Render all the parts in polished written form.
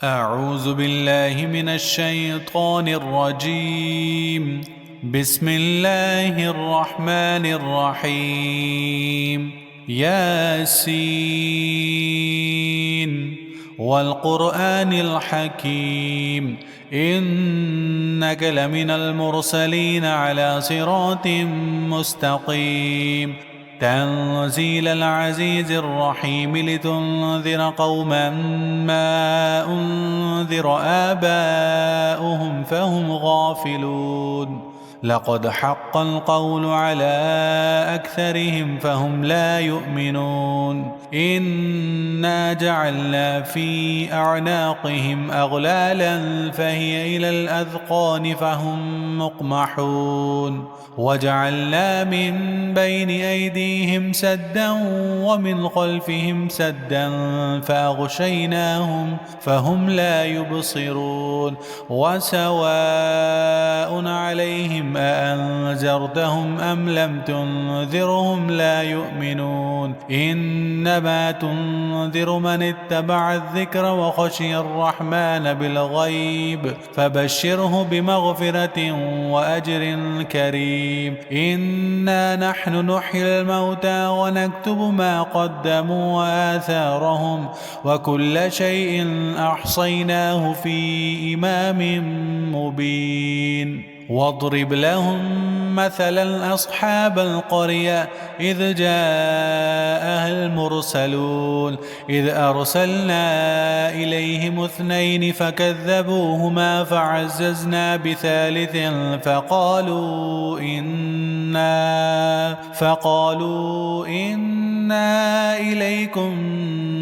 أعوذ بالله من الشيطان الرجيم. بسم الله الرحمن الرحيم. ياسين والقرآن الحكيم إنك لمن المرسلين على صراط مستقيم. تنزيل العزيز الرحيم لتنذر قوما ما أنذر آباؤهم فهم غافلون. لقد حق القول على أكثرهم فهم لا يؤمنون. إنا جعلنا في أعناقهم أغلالا فهي إلى الأذقان فهم مقمحون. وجعلنا من بين أيديهم سدا ومن خلفهم سدا فأغشيناهم فهم لا يبصرون. وسواء عليهم أأنذرتهم أم لم تنذرهم لا يؤمنون. إنما تنذر من اتبع الذكر وخشي الرحمن بالغيب فبشره بمغفرة وأجر كريم. إنا نحن نحيي الموتى ونكتب ما قدموا وآثارهم وكل شيء أحصيناه في إمام مبين. واضرب لهم مثلا أصحاب القرية إذ جاءها المرسلون إذ أرسلنا إليهم اثنين فكذبوهما فعززنا بثالث فقالوا إنا إليكم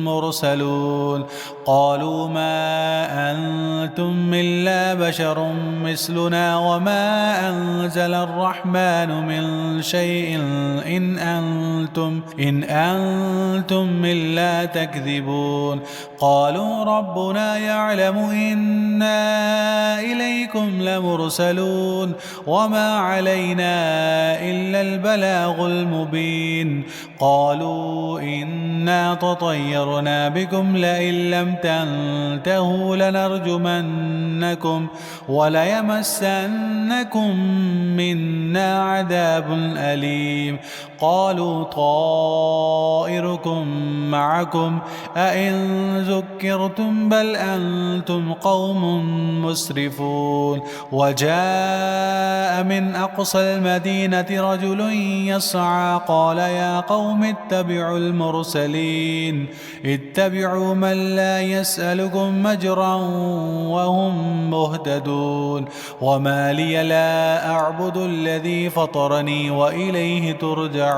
مرسلون. قالوا ما أنتم إلا بشر مثلنا وما أنزل الرحمن من شيء إن أنتم إلا تكذبون. قالوا ربنا يعلم إنا إليكم لمرسلون وما علينا إلا البلاغ المبين. قالوا إنا تطيرنا بكم لئن لم تنتهوا لنرجمنكم وليمسنكم منا عذاب أليم. قالوا طائركم معكم أئن ذكرتم بل أنتم قوم مسرفون. وجاء من أقصى المدينة رجل يسعى قال يا قوم اتبعوا المرسلين اتبعوا من لا يسألكم مجرا وهم مهتدون. وما لي لا أعبد الذي فطرني وإليه ترجعون.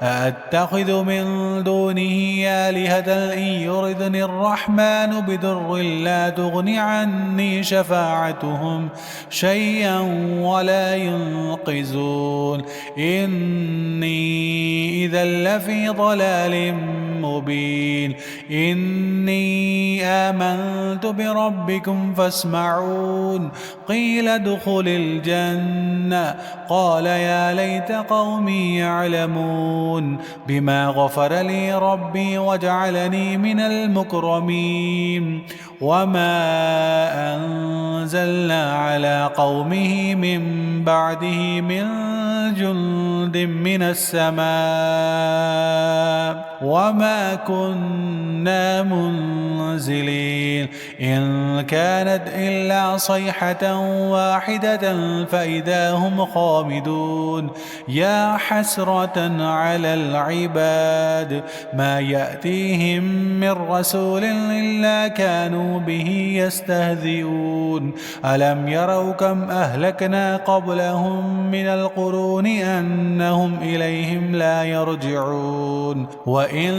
أأتخذ من دونه آلهة إن يردني الرحمن بضر لا تغن عني شفاعتهم شيئا ولا ينقذون. إني إذا لفي ضلال مبين. إني آمنت بربكم فاسمعون. قيل ادخل الجنة قال يا ليت قومي يعلمون بما غفر لي ربي وجعلني من المكرمين. وما أنزلنا على قومه من بعده من جند من السماء وما كنا منزلين. إن كانت إلا صيحة واحدة فإذا هم خامدون. يا حسرة على العباد ما يأتيهم من رسول إلا كانوا به يستهزئون. ألم يروا كم أهلكنا قبلهم من القرون أنهم إليهم لا يرجعون. وإن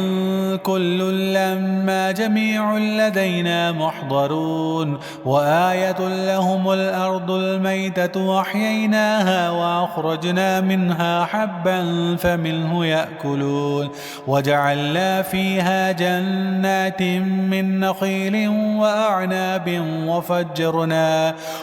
كل لما جميع لدينا محضرون. وآية لهم الأرض الميتة وأحييناها وأخرجنا منها حبا فمنه يأكلون. وجعلنا فيها جنات من نخيل وأعناب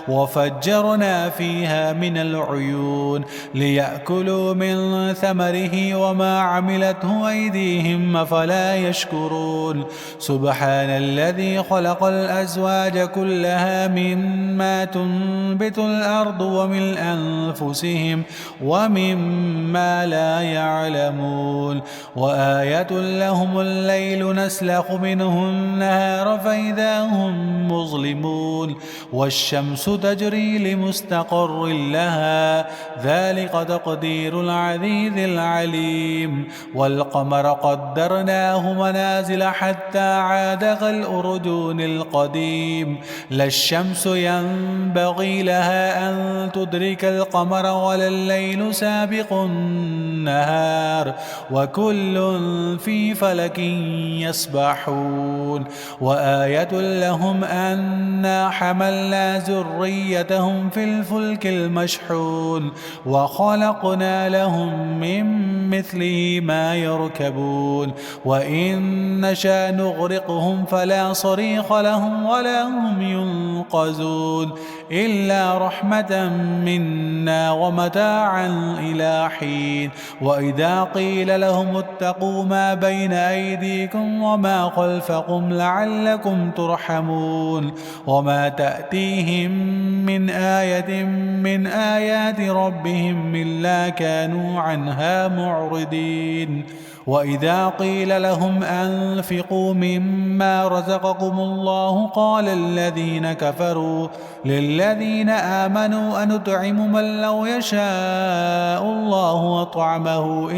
وفجرنا فيها من العيون ليأكلوا من ثمره وما عملته أيديهم بهم فلا يشكرون سبحان الذي خلق الأزواج كلها مما تنبت الأرض ومن أنفسهم ومما لا يعلمون وآية لهم الليل نسلخ منه النهار فإذا هم مظلمون والشمس تجري لمستقر لها ذلك تقدير العزيز العليم والقمر قدرناه منازل حتى عاد كالأرجون القديم لا الشمس ينبغي لها أن تدرك القمر ولا الليل سابق النهار وكل في فلك يسبحون وآية لهم أنا حملنا ذريتهم في الفلك المشحون وخلقنا لهم من مثله ما يركبون وإن نشأ نغرقهم فلا صريخ لهم ولا هم ينقذون إلا رحمة منا ومتاعا إلى حين وإذا قيل لهم اتقوا ما بين أيديكم وما خلفكم لعلكم ترحمون وما تأتيهم من آية من آيات ربهم إلا كانوا عنها معرضين وإذا قيل لهم أنفقوا مما رزقكم الله قال الذين كفروا للذين آمنوا أنطعم من لو يشاء الله أطعمه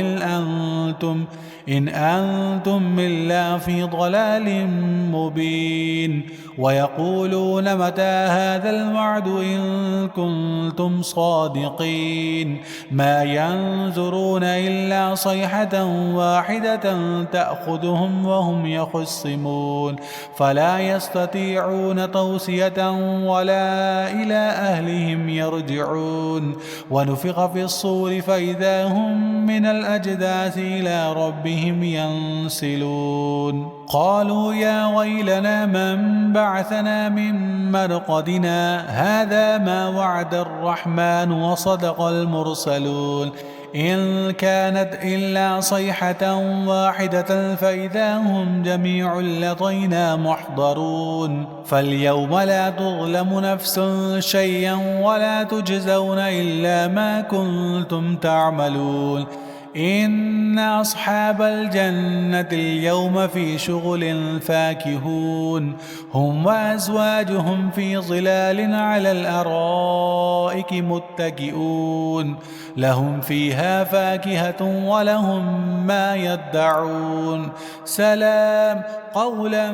إن أنتم إلا في ضلال مبين ويقولون متى هذا الوعد إن كنتم صادقين ما ينظرون إلا صيحة واحدة تأخذهم وهم يخصمون فلا يستطيعون توصية ولا إلى أهلهم يرجعون ونفخ في الصور فإذا هم من الأجداث إلى ربهم ينسلون قالوا يا ويلنا من بعثنا من مرقدنا هذا ما وعد الرحمن وصدق المرسلون إن كانت إلا صيحة واحدة فإذا هم جميع لدينا محضرون فاليوم لا تظلم نفس شيئا ولا تجزون إلا ما كنتم تعملون إن أصحاب الجنة اليوم في شغل فاكهون هم وأزواجهم في ظلال على الأرائك متكئون لهم فيها فاكهة ولهم ما يدعون سلام قولا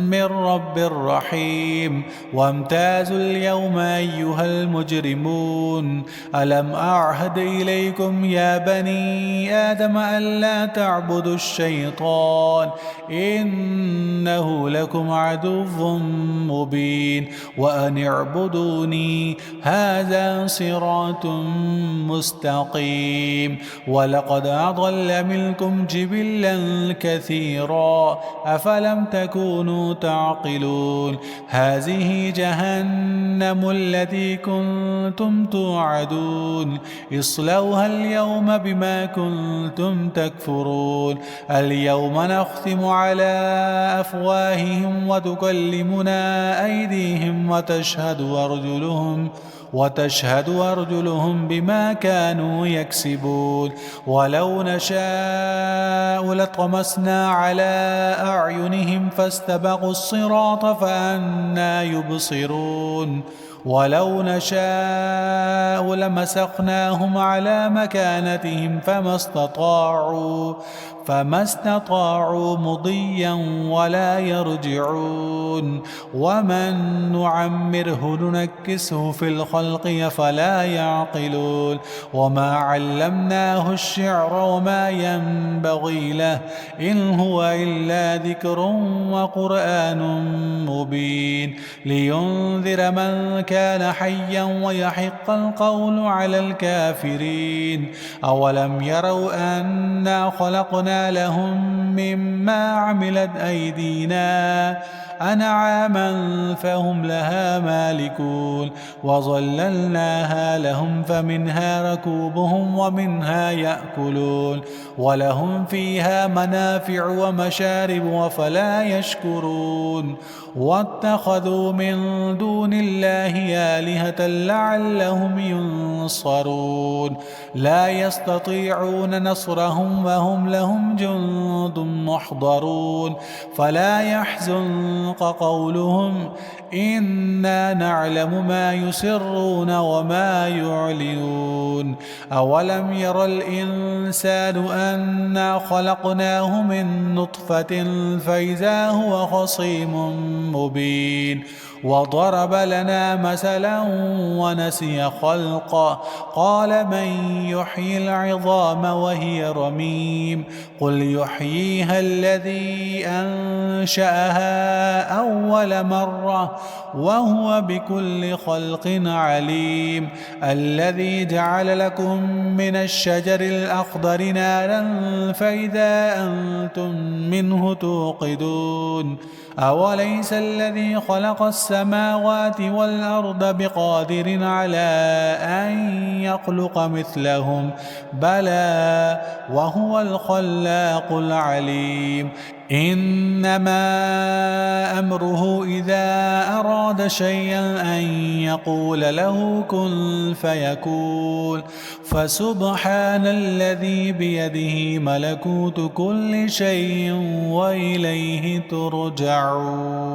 من رب رحيم وامتازوا اليوم أيها المجرمون ألم أعهد إليكم يا بني آدم ألا تعبدوا الشيطان إنه لكم عدو مبين وأن اعبدوني هذا صراط مستقيم ولقد أضل منكم جبلا كثيرا أفلم تكونوا تعقلون هذه جهنم التي كنتم توعدون اصلوها اليوم بما كنتم تكفرون اليوم نختم على أفواههم وتكلمنا أيديهم وتشهد أرجلهم بما كانوا يكسبون ولو نشاء لطمسنا على أعينهم فاستبقوا الصراط فأنى يبصرون ولو نشاء لمسخناهم على مكانتهم فما استطاعوا مضيا ولا يرجعون ومن نعمره ننكسه في الخلق فلا يعقلون وما علمناه الشعر وما ينبغي له إن هو إلا ذكر وقرآن مبين لينذر من كان حيا ويحق القول على الكافرين أولم يروا أنا خلقنا لهم مما عملت أيدينا أنعاما فهم لها مالكون وظللناها لهم فمنها ركوبهم ومنها يأكلون ولهم فيها منافع ومشارب أفلا يشكرون واتخذوا من دون الله آلهة لعلهم ينصرون لا يستطيعون نصرهم وهم لهم جند محضرون فلا يحزنك قولهم إنا نعلم ما يسرون وما يعلنون أولم ير الإنسان أنا خلقناه من نطفة فإذا هو خصيم مبين وضرب لنا مثلا ونسي خلقه قال من يحيي العظام وهي رميم قل يحييها الذي أنشأها أول مرة وهو بكل خلق عليم الذي جعل لكم من الشجر الأخضر نارا فإذا أنتم منه توقدون أوليس الذي خلق السماوات والأرض بقادر على أن يخلق مثلهم بلى وهو الخلاق العليم إنما أمره إذا أراد شيئا أن يقول له كن فيكون فسبحان الذي بيده ملكوت كل شيء وإليه ترجعون.